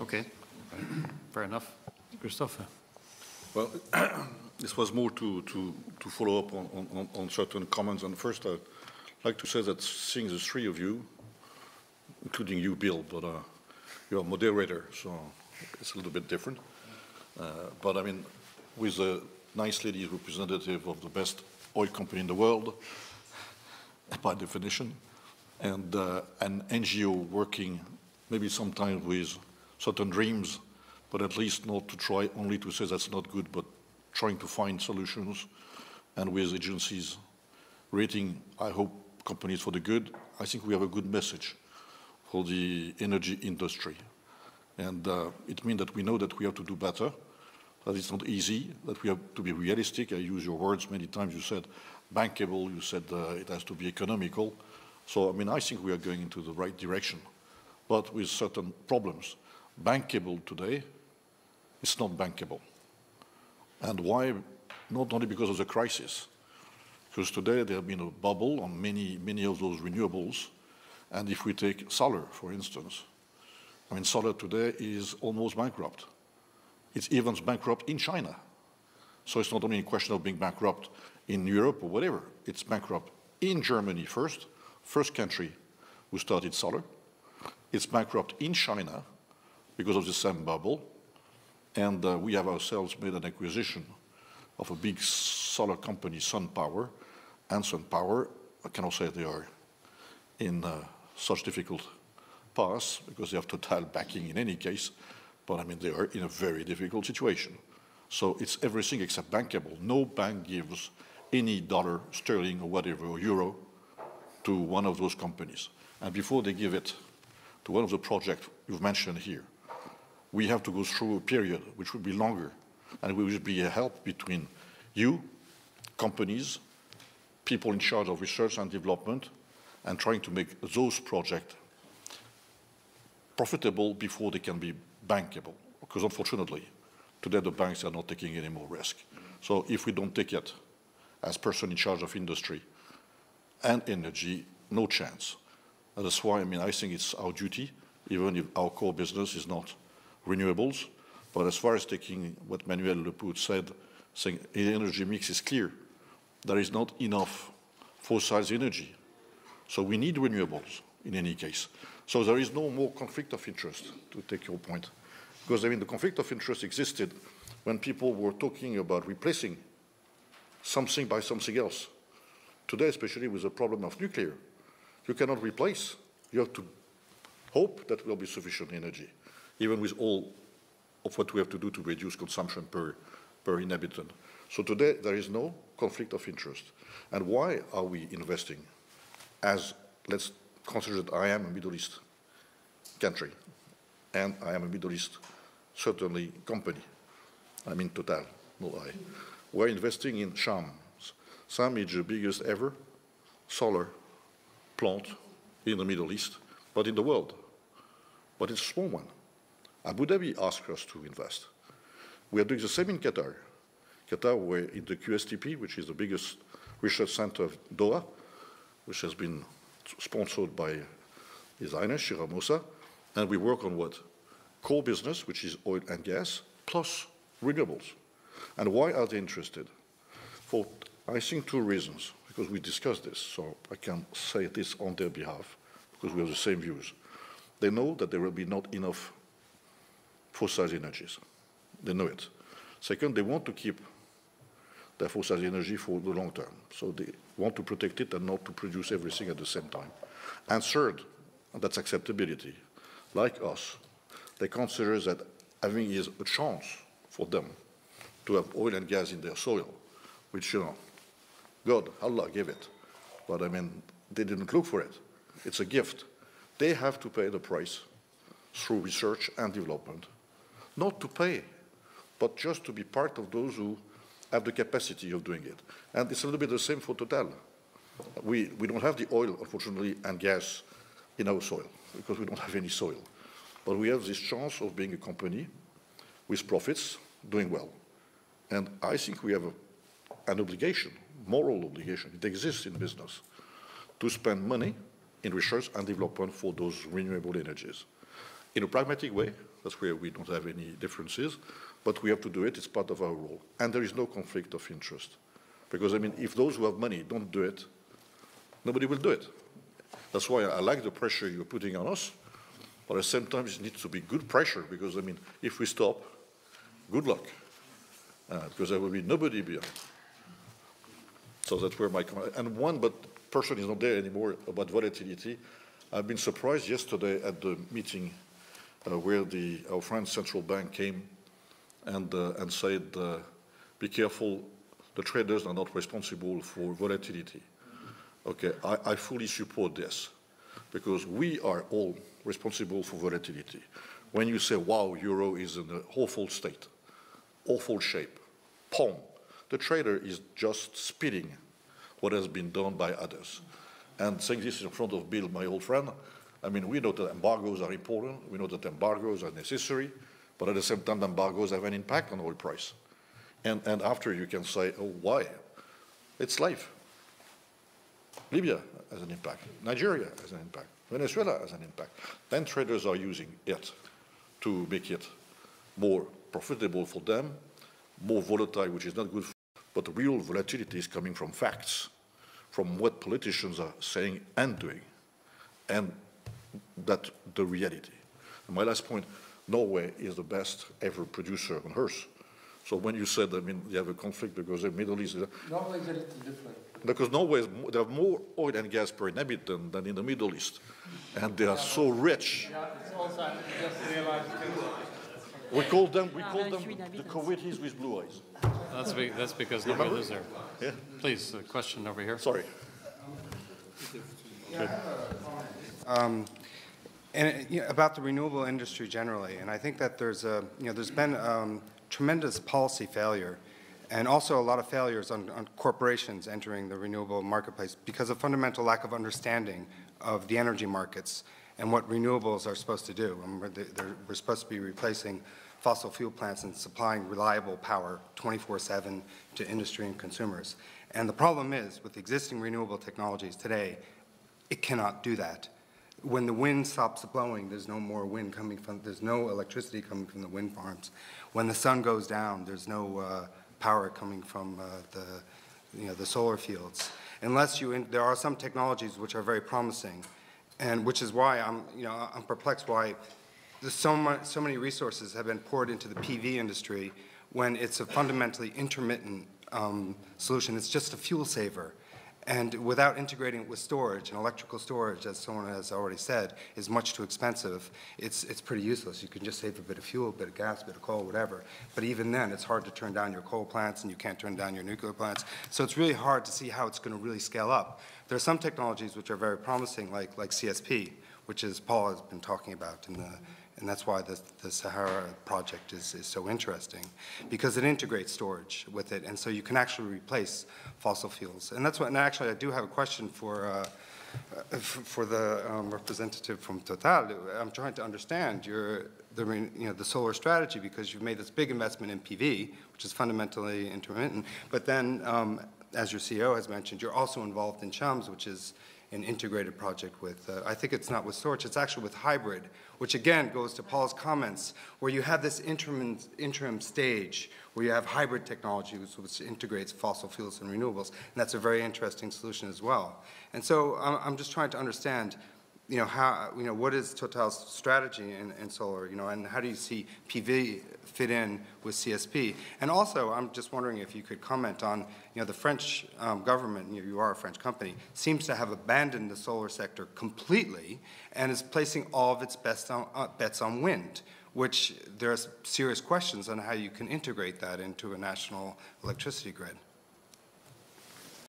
Okay, fair enough. Christophe? Well, this was more to follow up on certain comments. And first, I'd like to say that seeing the three of you, including you, Bill, but you're a moderator, so it's a little bit different. But I mean, with a nice lady representative of the best oil company in the world, by definition, and an NGO working maybe sometimes with certain dreams, but at least not to try only to say that's not good, but trying to find solutions, and with agencies rating, I hope, companies for the good. I think we have a good message for the energy industry. And it means that we know that we have to do better, that it's not easy, that we have to be realistic. I use your words many times. You said bankable, you said it has to be economical. So, I mean, I think we are going into the right direction, but with certain problems. Bankable today, it's not bankable. And why? Not only because of the crisis, because today there has been a bubble on many of those renewables. And if we take solar, for instance, I mean, solar today is almost bankrupt. It's even bankrupt in China. So it's not only a question of being bankrupt in Europe or whatever. It's bankrupt in Germany first country who started solar. It's bankrupt in China because of the same bubble. And we have ourselves made an acquisition of a big solar company, SunPower. And SunPower, I cannot say they are in such difficult paths because they have Total backing in any case. But I mean, they are in a very difficult situation. So it's everything except bankable. No bank gives any dollar, sterling or whatever, or euro to one of those companies. And before they give it to one of the projects you've mentioned here, we have to go through a period which will be longer, and it will be a help between you, companies, people in charge of research and development, and trying to make those projects profitable before they can be bankable. Because unfortunately, today the banks are not taking any more risk. So if we don't take it as person in charge of industry and energy, no chance. And that's why, I mean, I think it's our duty, even if our core business is not renewables. But as far as taking what Manuel Lepout said, saying the energy mix is clear, there is not enough fossil energy. So we need renewables in any case. So there is no more conflict of interest, to take your point. Because I mean, the conflict of interest existed when people were talking about replacing something by something else. Today, especially with the problem of nuclear, you cannot replace. You have to hope that there will be sufficient energy, even with all of what we have to do to reduce consumption per inhabitant. So today, there is no conflict of interest. And why are we investing? As, let's consider that I am a Middle East country, and I am a Middle East, certainly, company. I mean Total, not I. We're investing in Sham. Sham is the biggest ever solar plant in the Middle East, but in the world. But it's a small one. Abu Dhabi asked us to invest. We are doing the same in Qatar. Qatar, we're in the QSTP, which is the biggest research center of Doha, which has been sponsored by His Highness Shira Moussa, and we work on what? Core business, which is oil and gas, plus renewables. And why are they interested? For, I think, two reasons, because we discussed this, so I can say this on their behalf, because we have the same views. They know that there will be not enough fossil energies. They know it. Second, they want to keep their fossil energy for the long term. So they want to protect it and not to produce everything at the same time. And third, and that's acceptability. Like us, they consider that having is a chance for them to have oil and gas in their soil, which, you know, God, Allah gave it. But I mean, they didn't look for it. It's a gift. They have to pay the price through research and development. Not to pay, but just to be part of those who have the capacity of doing it. And it's a little bit the same for Total. We don't have the oil, unfortunately, and gas in our soil, because we don't have any soil. But we have this chance of being a company with profits, doing well. And I think we have an obligation, moral obligation, it exists in business, to spend money in research and development for those renewable energies. in a pragmatic way. That's where we don't have any differences, but we have to do it. It's part of our role. And there is no conflict of interest. Because, I mean, if those who have money don't do it, nobody will do it. That's why I like the pressure you're putting on us, but at the same time, it needs to be good pressure, because, I mean, if we stop, good luck, because there will be nobody behind. So that's where my comment. And one, but person is not there anymore about volatility. I've been surprised yesterday at the meeting where our French central bank came and said, be careful, the traders are not responsible for volatility. Okay, I fully support this, because we are all responsible for volatility. When you say, wow, euro is in an awful state, awful shape, boom, the trader is just spitting what has been done by others. And saying this in front of Bill, my old friend, I mean, we know that embargoes are important, we know that embargoes are necessary, but at the same time, embargoes have an impact on oil price. And after you can say, oh, why? It's life. Libya has an impact, Nigeria has an impact, Venezuela has an impact. Then traders are using it to make it more profitable for them, more volatile, which is not good for them. But the real volatility is coming from facts, from what politicians are saying and doing, and that's the reality. And my last point, Norway is the best ever producer on earth. So when you said, I mean, you have a conflict because the Middle East... Norway is a little different. Because Norway, they have more oil and gas per inhabitant than in the Middle East. And they are so rich. Yeah, it's also, I just realized... We call them the Kuwaitis with blue eyes. That's because nobody lives there. Yeah. Please, a question over here. Sorry. About the renewable industry generally, and I think that there's been tremendous policy failure, and also a lot of failures on corporations entering the renewable marketplace because of fundamental lack of understanding of the energy markets and what renewables are supposed to do. We're supposed to be replacing fossil fuel plants and supplying reliable power 24/7 to industry and consumers. And the problem is, with existing renewable technologies today, it cannot do that. When the wind stops blowing, there's no more wind coming from, there's no electricity coming from the wind farms. When the sun goes down, there's no power coming from the solar fields. Unless there are some technologies which are very promising, and which is why I'm perplexed why there's so many resources have been poured into the PV industry when it's a fundamentally intermittent solution. It's just a fuel saver. And without integrating it with storage, and electrical storage, as someone has already said, is much too expensive. It's pretty useless. You can just save a bit of fuel, a bit of gas, a bit of coal, whatever. But even then, it's hard to turn down your coal plants, and you can't turn down your nuclear plants. So it's really hard to see how it's going to really scale up. There are some technologies which are very promising, like CSP, which is Paul has been talking about and that's why the Sahara project is so interesting, because it integrates storage with it, and so you can actually replace fossil fuels. And that's what. And actually, I do have a question for the representative from Total. I'm trying to understand the solar strategy, because you've made this big investment in PV, which is fundamentally intermittent. But then, as your CEO has mentioned, you're also involved in CHUMS, which is an integrated project with, I think it's not with storage, it's actually with hybrid, which again goes to Paul's comments, where you have this interim stage where you have hybrid technology which integrates fossil fuels and renewables, and that's a very interesting solution as well. And so I'm just trying to understand, what is Total's strategy in solar, and how do you see PV fit in with CSP? And also, I'm just wondering if you could comment on, the French government, you are a French company, seems to have abandoned the solar sector completely and is placing all of its bets on wind, which there are serious questions on how you can integrate that into a national electricity grid.